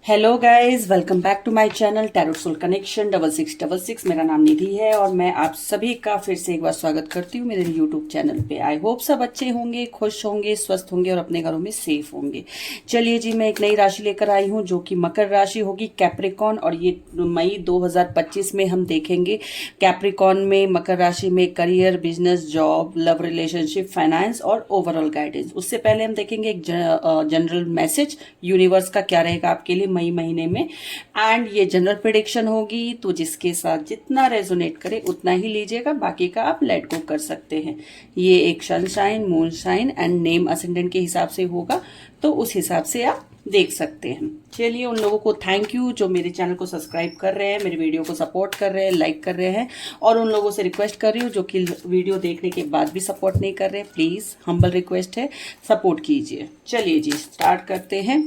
Hello guys, welcome back to my channel tarot soul connection 6666। मेरा नाम निधि है और मैं आप सभी का फिर से एक बार स्वागत करती हूँ मेरे यूट्यूब चैनल पे। आई होप सब अच्छे होंगे, खुश होंगे, स्वस्थ होंगे और अपने घरों में सेफ होंगे। चलिए जी, मैं एक नई राशि लेकर आई हूँ जो कि मकर राशि होगी, कैप्रिकॉन। और ये मई 2025 में हम देखेंगे कैप्रिकॉन में, मकर राशि में career, business, job, love, relationship, finance और ओवरऑल गाइडेंस। उससे पहले हम देखेंगे एक जनरल मैसेज यूनिवर्स का क्या रहेगा आपके लिए मई महीने में। एंड ये जनरल प्रेडिक्शन होगी, तो जिसके साथ जितना रेजोनेट करे उतना ही लीजिएगा, बाकी का आप लेट गो कर सकते हैं। ये एक sunshine, moon shine and name ascendant के हिसाब से होगा, तो उस हिसाब से आप देख सकते हैं। चलिए, उन लोगों को थैंक यू जो मेरे चैनल को सब्सक्राइब कर रहे हैं, मेरे वीडियो को सपोर्ट कर रहे हैं, लाइक कर रहे हैं। और उन लोगों से रिक्वेस्ट कर रही हूँ जो कि वीडियो देखने के बाद भी सपोर्ट नहीं कर रहे, प्लीज हम्बल रिक्वेस्ट है, सपोर्ट कीजिए। चलिए जी, स्टार्ट करते हैं।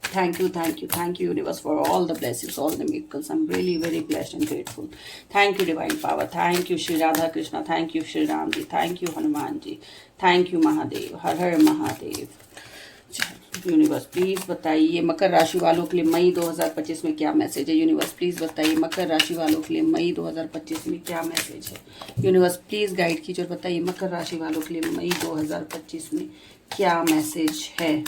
Thank you, universe, for all the blessings, all the miracles. I'm really very blessed and grateful. Thank you, divine power. Thank you, Shri Radha Krishna. Thank you, Shri Ram ji. Thank you, Hanuman ji. Thank you, Mahadev. Her her Mahadev. Universe please बताइए मकर राशि वालों के लिए मई 2025 में क्या message है। Universe please बताइए मकर राशि वालों के लिए मई 2025 में क्या मैसेज है। यूनिवर्स प्लीज गाइड कीजिए और बताइए मकर राशि वालों के लिए मई 2025 में क्या मैसेज है।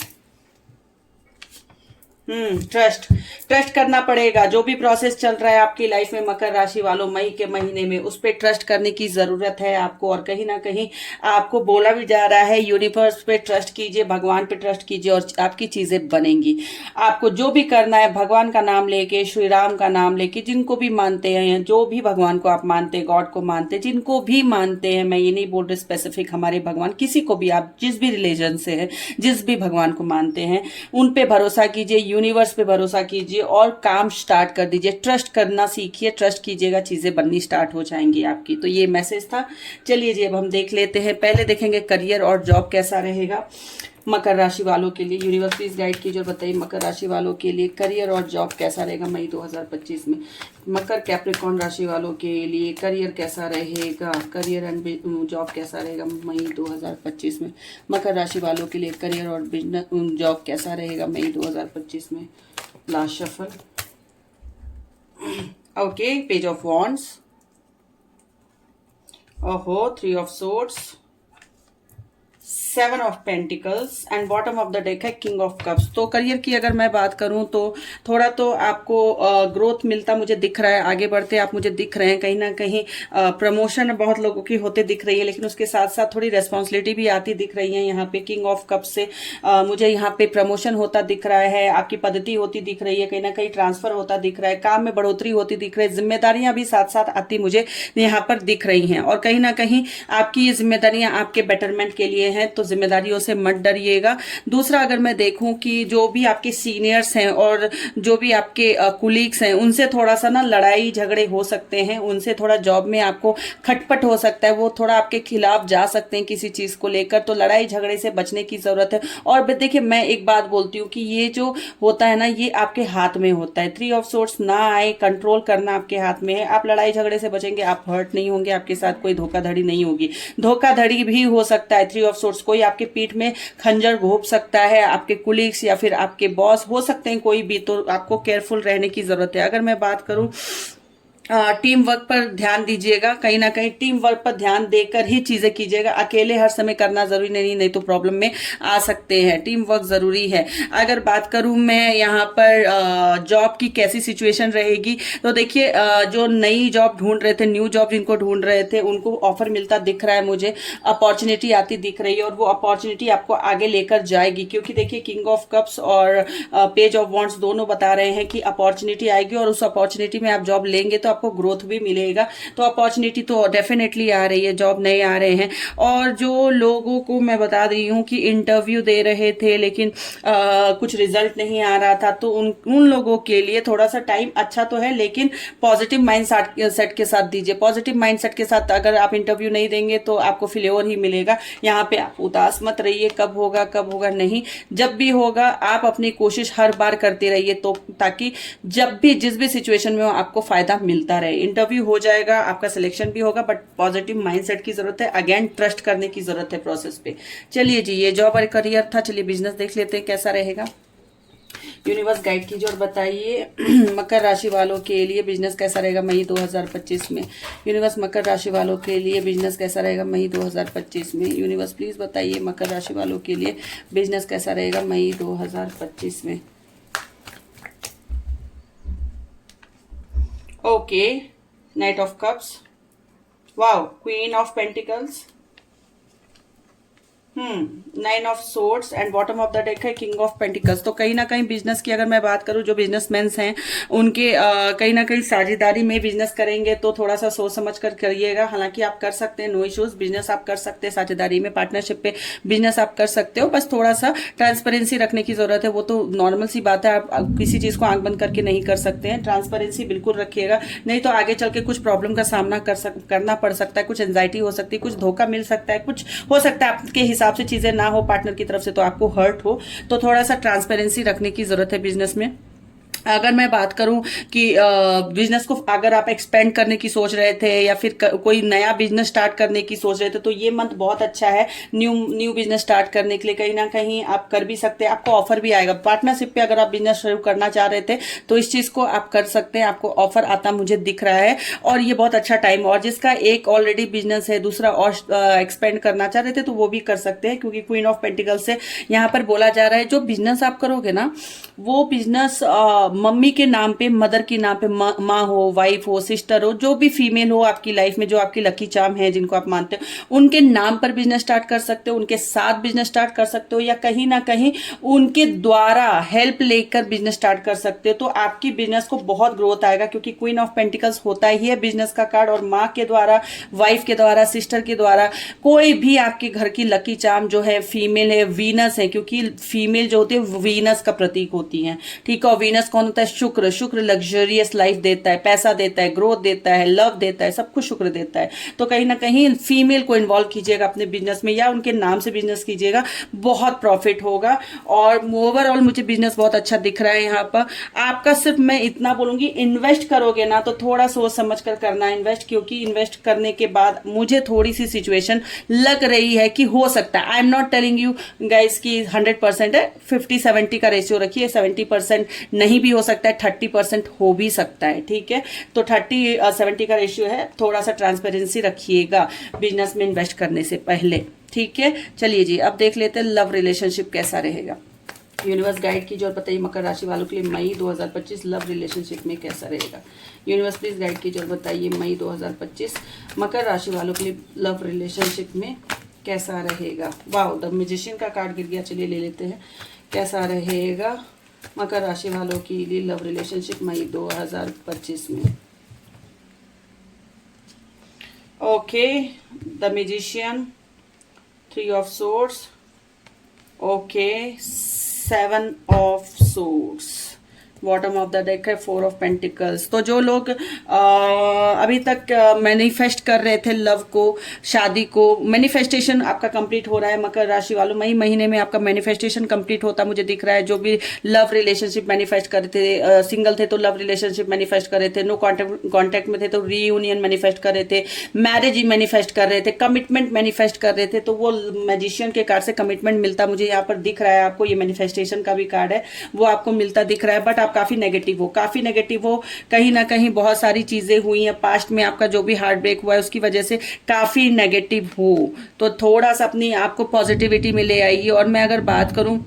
ट्रस्ट करना पड़ेगा। जो भी प्रोसेस चल रहा है आपकी लाइफ में मकर राशि वालों, मई के महीने में उस पर ट्रस्ट करने की जरूरत है आपको। और कहीं ना कहीं आपको बोला भी जा रहा है यूनिवर्स पे ट्रस्ट कीजिए, भगवान पे ट्रस्ट कीजिए और आपकी चीजें बनेंगी। आपको जो भी करना है भगवान का नाम लेके, श्री राम का नाम लेके, जिनको भी मानते हैं, जो भी भगवान को आप मानते हैं, गॉड को मानते हैं, जिनको भी मानते हैं, मैं ये नहीं बोल रही स्पेसिफिक हमारे भगवान, किसी को भी आप जिस भी रिलीजन से है, जिस भी भगवान को मानते हैं, उन पे भरोसा कीजिए, यूनिवर्स पे भरोसा कीजिए और काम स्टार्ट कर दीजिए। ट्रस्ट करना सीखिए, ट्रस्ट कीजिएगा, चीजें बननी स्टार्ट हो जाएंगी आपकी। तो ये मैसेज था। चलिए जी, अब हम देख लेते हैं। पहले देखेंगे करियर और जॉब कैसा रहेगा मकर राशि वालों के लिए। यूनिवर्स प्लीज गाइड कीजिए और बताइए मकर राशि वालों के लिए करियर और जॉब कैसा रहेगा मई 2025 में। मकर कैप्रिकॉन राशि वालों के लिए करियर कैसा रहेगा, करियर एंड जॉब कैसा रहेगा मई 2025 में। मकर राशि वालों के लिए करियर और बिजनेस जॉब कैसा रहेगा मई 2025 में। Last shuffle. Okay, page of wands, ओहो, 3 of swords, 7 of pentacles and bottom of the deck है किंग ऑफ कप्स। तो करियर की अगर मैं बात करूं तो थोड़ा तो आपको ग्रोथ मिलता मुझे दिख रहा है, आगे बढ़ते आप मुझे दिख रहे हैं। कहीं ना कहीं प्रमोशन बहुत लोगों की होते दिख रही है, लेकिन उसके साथ साथ थोड़ी रेस्पॉन्सिबिलिटी भी आती दिख रही है। यहाँ पे किंग ऑफ कप्स से मुझे यहाँ पे प्रमोशन होता दिख रहा है, आपकी पद्धति होती दिख रही है, कहीं ना कहीं ट्रांसफर होता दिख रहा है, काम में बढ़ोतरी होती दिख रही है, जिम्मेदारियां भी साथ साथ आती मुझे यहाँ पर दिख रही हैं। और कहीं ना कहीं आपकी ये जिम्मेदारियां आपके बेटरमेंट के लिए हैं, तो जिम्मेदारियों से मत डरिएगा। दूसरा, अगर मैं देखूं कि जो भी आपके सीनियर्स हैं और जो भी आपके कुलीग्स हैं, उनसे थोड़ा सा ना लड़ाई झगड़े हो सकते हैं, उनसे थोड़ा जॉब में आपको खटपट हो सकता है, वो थोड़ा आपके खिलाफ जा सकते हैं किसी चीज को लेकर, तो लड़ाई झगड़े से बचने की जरूरत है। और देखिए, मैं एक बात बोलती हूँ कि ये जो होता है ना, ये आपके हाथ में होता है। 3 ऑफ सोर्ड्स ना आए, कंट्रोल करना आपके हाथ में है। आप लड़ाई झगड़े से बचेंगे, आप हर्ट नहीं होंगे, आपके साथ कोई धोखाधड़ी नहीं होगी। धोखाधड़ी भी हो सकता है। 3 ऑफ सोर्ड्स, कोई आपके पीठ में खंजर घोंप सकता है, आपके कुलीग्स या फिर आपके बॉस हो सकते हैं कोई भी, तो आपको केयरफुल रहने की जरूरत है। अगर मैं बात करूं टीम वर्क पर ध्यान दीजिएगा, कहीं ना कहीं टीम वर्क पर ध्यान देकर ही चीजें कीजिएगा। अकेले हर समय करना जरूरी नहीं तो प्रॉब्लम में आ सकते हैं। टीम वर्क जरूरी है। अगर बात करूं मैं यहाँ पर जॉब की कैसी सिचुएशन रहेगी, तो देखिए जो नई जॉब ढूंढ रहे थे, न्यू जॉब जिनको ढूंढ रहे थे, उनको ऑफर मिलता दिख रहा है, मुझे अपॉर्चुनिटी आती दिख रही है और वो अपॉर्चुनिटी आपको आगे लेकर जाएगी। क्योंकि देखिए, किंग ऑफ कप्स और पेज ऑफ वॉन्ड्स दोनों बता रहे हैं कि अपॉर्चुनिटी आएगी और उस अपॉर्चुनिटी में आप जॉब लेंगे तो आपको ग्रोथ भी मिलेगा। तो अपॉर्चुनिटी तो डेफिनेटली आ रही है, जॉब नए आ रहे हैं। और जो लोगों को मैं बता रही हूँ कि इंटरव्यू दे रहे थे लेकिन कुछ रिजल्ट नहीं आ रहा था, तो उन लोगों के लिए थोड़ा सा टाइम अच्छा तो है, लेकिन पॉजिटिव माइंड सेट के साथ दीजिए। पॉजिटिव माइंड सेट के साथ अगर आप इंटरव्यू नहीं देंगे तो आपको फेल्योर ही मिलेगा। यहाँ पे आप उदास मत रहिए, कब होगा नहीं, जब भी होगा आप अपनी कोशिश हर बार करते रहिए, तो ताकि जब भी जिस भी सिचुएशन में हो आपको फायदा मिलता रहे। इंटरव्यू हो जाएगा, आपका सिलेक्शन भी होगा, बट पॉजिटिव माइंडसेट की जरूरत है। अगेन ट्रस्ट करने की जरूरत है प्रोसेस पे। चलिए जी, ये जॉब और करियर था। चलिए बिजनेस देख लेते हैं कैसा रहेगा। यूनिवर्स गाइड कीजिए और बताइए मकर राशि वालों के लिए बिजनेस कैसा रहेगा मई 2025 में। यूनिवर्स मकर राशि वालों के लिए बिजनेस कैसा रहेगा मई 2025 में। यूनिवर्स प्लीज बताइए मकर राशि वालों के लिए बिजनेस कैसा रहेगा मई 2025 में। Okay, night of cups, wow, queen of pentacles, 9 of swords and bottom of the deck है किंग ऑफ पेंटिकल्स। तो कहीं ना कहीं बिजनेस की अगर मैं बात करूं, जो बिजनेसमैन हैं उनके कहीं ना कहीं साझेदारी में बिजनेस करेंगे तो थोड़ा सा सोच समझ कर करिएगा। हालांकि आप कर सकते हैं, नो इश्यूज, बिजनेस आप कर सकते हैं, साझेदारी में पार्टनरशिप पे बिजनेस आप कर सकते हो, बस थोड़ा सा ट्रांसपेरेंसी रखने की जरूरत है। वो तो नॉर्मल सी बात है, आप किसी चीज को आंख बंद करके नहीं कर सकते हैं। ट्रांसपेरेंसी बिल्कुल रखिएगा, नहीं तो आगे चल के कुछ प्रॉब्लम का सामना करना पड़ सकता है, कुछ एंजाइटी हो सकती है, कुछ धोखा मिल सकता है, कुछ हो सकता है आपके हिसाब से चीजें ना हो पार्टनर की तरफ से तो आपको हर्ट हो। तो थोड़ा सा ट्रांसपेरेंसी रखने की जरूरत है बिजनेस में। अगर मैं बात करूं कि बिजनेस को अगर आप एक्सपेंड करने की सोच रहे थे या फिर कोई नया बिजनेस स्टार्ट करने की सोच रहे थे तो ये मंथ बहुत अच्छा है न्यू बिजनेस स्टार्ट करने के लिए। कहीं ना कहीं आप कर भी सकते हैं, आपको ऑफर भी आएगा पार्टनरशिप पे। अगर आप बिजनेस शुरू करना चाह रहे थे तो इस चीज को आप कर सकते हैं, आपको ऑफर आता मुझे दिख रहा है और ये बहुत अच्छा टाइम। और जिसका एक ऑलरेडी बिजनेस है, दूसरा और एक्सपेंड करना चाह रहे थे तो वो भी कर सकते हैं, क्योंकि क्वीन ऑफ पेंटिकल से यहाँ पर बोला जा रहा है जो बिजनेस आप करोगे ना वो बिजनेस मम्मी के नाम पे, मदर के नाम पे, माँ हो, वाइफ हो, सिस्टर हो, जो भी फीमेल हो आपकी लाइफ में, जो आपकी लकी चार्म है जिनको आप मानते हो, उनके नाम पर बिजनेस स्टार्ट कर सकते हो, उनके साथ बिजनेस स्टार्ट कर सकते हो, या कहीं ना कहीं उनके द्वारा हेल्प लेकर बिजनेस स्टार्ट कर सकते हो। तो आपकी बिजनेस को बहुत ग्रोथ आएगा, क्योंकि क्वीन ऑफ पेंटिकल्स होता ही है बिजनेस का कार्ड। और माँ के द्वारा, वाइफ के द्वारा, सिस्टर के द्वारा, कोई भी आपके घर की लकी चार्म जो है फीमेल है, वीनस है, क्योंकि फीमेल जो होती है वीनस का प्रतीक होती है, ठीक है। और वीनस कौन होता है? शुक्र। शुक्र लग्जरियस लाइफ देता है, पैसा देता है, ग्रोथ देता है, लव देता है, सब कुछ शुक्र देता है। तो कहीं ना कहीं फीमेल को इन्वॉल्व कीजिएगा अपने बिजनेस में, या उनके नाम से बिजनेस कीजिएगा, बहुत प्रॉफिट होगा। और ओवरऑल मुझे बिजनेस बहुत अच्छा दिख रहा है यहाँ पर आपका। सिर्फ मैं इतना बोलूंगी, इन्वेस्ट करोगे ना तो थोड़ा सोच समझ कर करना इन्वेस्ट, क्योंकि इन्वेस्ट करने के बाद मुझे थोड़ी सी सिचुएशन लग रही है कि हो सकता है, I am not telling you guys की 100% है, 50-70 का रेशियो रखिए। 70% नहीं भी हो सकता है, 30% हो भी सकता है, ठीक है। तो 30-70 का रेशियो है। थोड़ा सा ट्रांसपेरेंसी रखिएगा बिजनेस में इन्वेस्ट करने से पहले, ठीक है। चलिए जी, अब देख लेते हैं लव रिलेशनशिप कैसा रहेगा। यूनिवर्स गाइड कीजिए और बताइए मकर राशि वालों के लिए मई 2025 लव रिलेशनशिप में कैसा रहेगा। यूनिवर्स प्लीज गाइड कीजिए और बताइए मई 2025 मकर राशि वालों के लिए लव रिलेशनशिप में कैसा रहेगा। वाह, द मैजिशियन का कार्ड गिर गया, चलिए ले लेते हैं कैसा रहेगा मकर राशि वालों के लिए लव रिलेशनशिप मई 2025 में। Okay, the magician, 3 of swords, okay, 7 of swords, bottom of the deck है 4 ऑफ पेंटिकल्स। तो जो लोग अभी तक मैनिफेस्ट कर रहे थे लव को, शादी को, मैनिफेस्टेशन आपका कंप्लीट हो रहा है मकर राशि वालों। मई महीने में आपका मैनिफेस्टेशन कंप्लीट होता मुझे दिख रहा है। जो भी लव रिलेशनशिप मैनिफेस्ट कर रहे थे, सिंगल थे तो लव रिलेशनशिप मैनिफेस्ट कर रहे थे, नो कॉन्टेक्ट में थे तो रीयूनियन मैनिफेस्ट कर रहे थे, मैरिज मैनिफेस्ट कर रहे थे, कमिटमेंट मैनिफेस्ट कर रहे थे, तो वो मैजिशियन के कार्ड से कमिटमेंट मिलता मुझे यहाँ पर दिख रहा है। आपको ये मैनिफेस्टेशन का भी कार्ड है, वो आपको मिलता दिख रहा है। बट आप काफी नेगेटिव हो, कहीं ना कहीं बहुत सारी चीजें हुई हैं पास्ट में, आपका जो भी हार्ट ब्रेक हुआ है उसकी वजह से काफी नेगेटिव हो। तो थोड़ा सा अपनी आपको पॉजिटिविटी में ले आइए। और मैं अगर बात करूं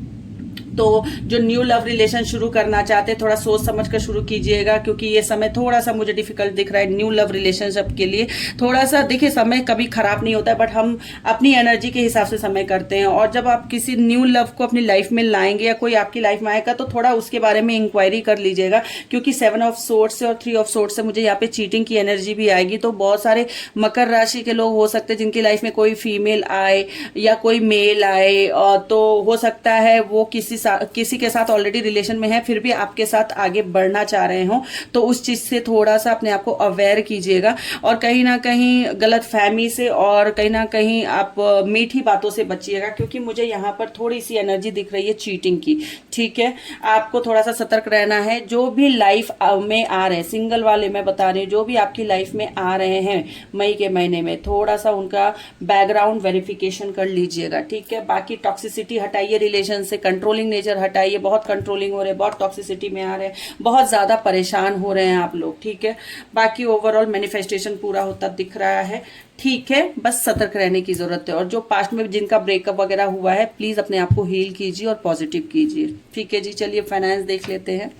तो जो न्यू लव रिलेशन शुरू करना चाहते हैं थोड़ा सोच समझ कर शुरू कीजिएगा, क्योंकि ये समय थोड़ा सा मुझे डिफिकल्ट दिख रहा है न्यू लव रिलेशनशिप के लिए। थोड़ा सा देखिए, समय कभी खराब नहीं होता है, बट हम अपनी एनर्जी के हिसाब से समय करते हैं। और जब आप किसी न्यू लव को अपनी लाइफ में लाएंगे या कोई आपकी लाइफ में आएगा तो थोड़ा उसके बारे में इंक्वायरी कर लीजिएगा, क्योंकि 7 ऑफ सोर्ड्स से और 3 ऑफ सोर्ड्स से मुझे यहाँ पे चीटिंग की एनर्जी भी आएगी। तो बहुत सारे मकर राशि के लोग हो सकते हैं जिनकी लाइफ में कोई फीमेल आए या कोई मेल आए, तो हो सकता है वो किसी के साथ ऑलरेडी रिलेशन में है फिर भी आपके साथ आगे बढ़ना चाह रहे हो। तो उस चीज से थोड़ा सा अपने आप को अवेयर कीजिएगा। और कहीं ना कहीं गलत फहमी से और कहीं ना कहीं आप मीठी बातों से बचिएगा, क्योंकि मुझे यहाँ पर थोड़ी सी एनर्जी दिख रही है चीटिंग की, ठीक है। आपको थोड़ा सा सतर्क रहना है। जो भी लाइफ में आ रहे हैं, सिंगल वाले मैं बता रही हूँ, जो भी आपकी लाइफ में आ रहे हैं मई के महीने में, थोड़ा सा उनका बैकग्राउंड वेरिफिकेशन कर लीजिएगा, ठीक है। बाकी टॉक्सिसिटी हटाइए रिलेशन से, कंट्रोलिंग नेचर हटाइए, बहुत कंट्रोलिंग हो रहे हैं, बहुत टॉक्सिसिटी में आ रहे हैं, बहुत ज़्यादा परेशान हो रहे हैं आप लोग, ठीक है। बाकी ओवरऑल मैनिफेस्टेशन पूरा होता दिख रहा है, ठीक है। बस सतर्क रहने की ज़रूरत है, और जो पास्ट में जिनका ब्रेकअप वगैरह हुआ है प्लीज़ अपने आप को हील कीजिए और पॉजिटिव कीजिए, ठीक है जी। चलिए फाइनेंस देख लेते हैं।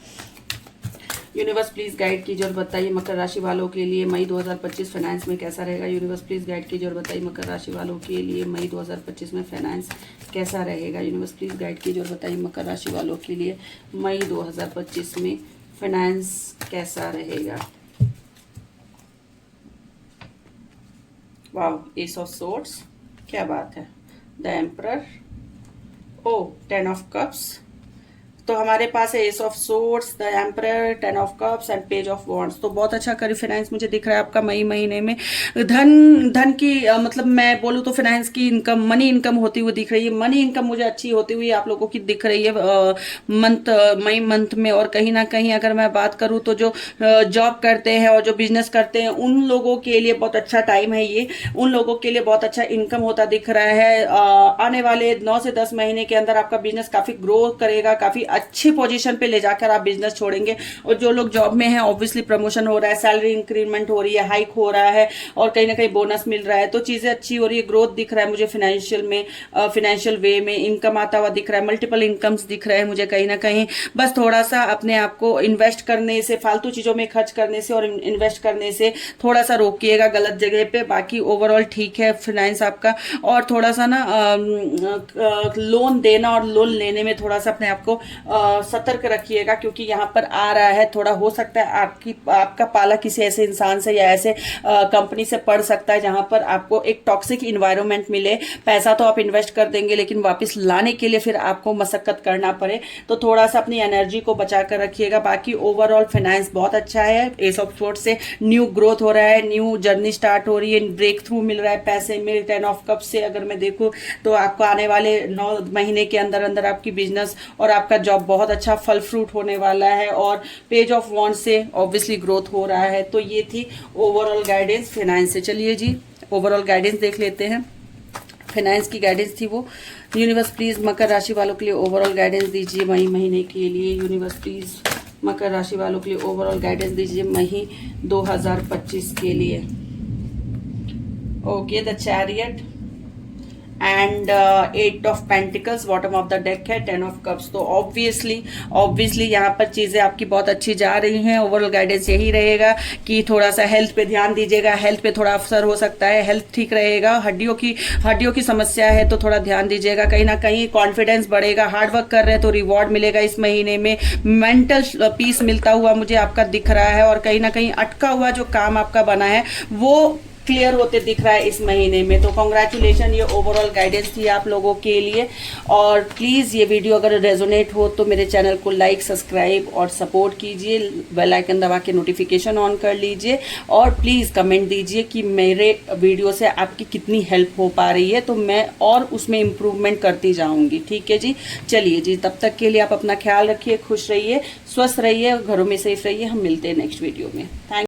यूनिवर्स प्लीज गाइड कीजिए और बताइए मकर राशि वालों के लिए मई 2025 फाइनेंस में कैसा रहेगा। यूनिवर्स प्लीज गाइड कीजिए और बताइए मकर राशि वालों के लिए मई 2025 में फाइनेंस कैसा रहेगा। यूनिवर्स प्लीज गाइड कीजिए और बताइए मकर राशि वालों के लिए मई 2025 में फाइनेंस कैसा रहेगा। वाओ, एस ऑफ सोर्ड्स, क्या बात है। द एम्परर, ओ 10 ऑफ कप्स, तो हमारे पास है ace of swords, the emperor, 10 of cups and page of wands. तो बहुत अच्छा करी फाइनेंस मुझे दिख रहा है आपका मई महीने में। धन की मतलब मैं बोलूँ तो फाइनेंस की इनकम, मनी इनकम होती हुई दिख रही है। मनी इनकम मुझे अच्छी होती हुई आप लोगों की दिख रही है मई मंथ में। और कहीं ना कहीं अगर मैं बात करूँ तो जो जॉब करते हैं और जो बिजनेस करते हैं उन लोगों के लिए बहुत अच्छा टाइम है ये। उन लोगों के लिए बहुत अच्छा इनकम होता दिख रहा है। आने वाले 9 से 10 महीने के अंदर आपका बिजनेस काफी ग्रो करेगा, काफी अच्छी पोजीशन पे ले जाकर आप बिजनेस छोड़ेंगे। और जो लोग जॉब में हैं ऑब्वियसली प्रमोशन हो रहा है, सैलरी इंक्रीमेंट हो रही है, हाइक हो रहा है, और कहीं ना कहीं बोनस मिल रहा है, तो चीजें अच्छी हो रही है। ग्रोथ दिख रहा है मुझे फाइनेंशियल में, फाइनेंशियल वे में इनकम आता हुआ दिख रहा है। मल्टीपल इनकम्स दिख रहे हैं मुझे कहीं ना कहीं। बस थोड़ा सा अपने आप को इन्वेस्ट करने से, फालतू चीजों में खर्च करने से और इन्वेस्ट करने से थोड़ा सा रोकिएगा गलत जगह पे। बाकी ओवरऑल ठीक है फाइनेंस आपका। और थोड़ा सा ना लोन देना और लोन लेने में थोड़ा सा अपने आप को सतर्क रखिएगा, क्योंकि यहाँ पर आ रहा है थोड़ा, हो सकता है आपका पाला किसी ऐसे इंसान से या ऐसे कंपनी से पड़ सकता है जहां पर आपको एक टॉक्सिक इन्वायरमेंट मिले। पैसा तो आप इन्वेस्ट कर देंगे लेकिन वापस लाने के लिए फिर आपको मशक्कत करना पड़े, तो थोड़ा सा अपनी एनर्जी को बचा कर रखिएगा। बाकी ओवरऑल फाइनेंस बहुत अच्छा है। एस ऑफ सोर्ड्स से न्यू ग्रोथ हो रहा है, न्यू जर्नी स्टार्ट हो रही है, ब्रेक थ्रू मिल रहा है पैसे में। 10 ऑफ कप से अगर मैं देखूं तो आपको आने वाले 9 महीने के अंदर अंदर आपकी बिजनेस और आपका जॉब बहुत अच्छा फल फ्रूट होने वाला है। और पेज ऑफ वॉन्ड से ऑब्वियसली ग्रोथ हो रहा है। तो ये थी ओवरऑल गाइडेंस फाइनेंस से। चलिए जी ओवरऑल गाइडेंस देख लेते हैं। फाइनेंस की गाइडेंस थी वो। यूनिवर्स प्लीज मकर राशि वालों के लिए ओवरऑल गाइडेंस दीजिए मई महीने के लिए। यूनिवर्स प्लीज मकर राशि वालों के लिए ओवरऑल गाइडेंस दीजिए मई 2025 के लिए। Okay, the chariot and 8 of pentacles, bottom of the deck है 10 ऑफ कप्स। तो ऑब्वियसली यहाँ पर चीजें आपकी बहुत अच्छी जा रही हैं। ओवरऑल गाइडेंस यही रहेगा कि थोड़ा सा हेल्थ पे ध्यान दीजिएगा, हेल्थ पे थोड़ा असर हो सकता है, हेल्थ ठीक रहेगा। हड्डियों की समस्या है तो थोड़ा ध्यान दीजिएगा। कहीं ना कहीं कॉन्फिडेंस बढ़ेगा, हार्डवर्क कर रहे हैं तो रिवॉर्ड मिलेगा इस महीने में। मेंटल पीस मिलता हुआ मुझे आपका दिख रहा है, और कहीं ना कहीं अटका हुआ जो काम आपका बना है वो क्लियर होते दिख रहा है इस महीने में। तो कॉन्ग्रेचुलेशन, ये ओवरऑल गाइडेंस थी आप लोगों के लिए। और प्लीज़ ये वीडियो अगर रेजोनेट हो तो मेरे चैनल को लाइक, सब्सक्राइब और सपोर्ट कीजिए। बेल आइकन दबा के नोटिफिकेशन ऑन कर लीजिए, और प्लीज़ कमेंट दीजिए कि मेरे वीडियो से आपकी कितनी हेल्प हो पा रही है, तो मैं और उसमें इम्प्रूवमेंट करती जाऊँगी, ठीक है जी। चलिए जी, तब तक के लिए आप अपना ख्याल रखिए, खुश रहिए, स्वस्थ रहिए, घरों में सेफ रहिए। हम मिलते हैं नेक्स्ट वीडियो में। थैंक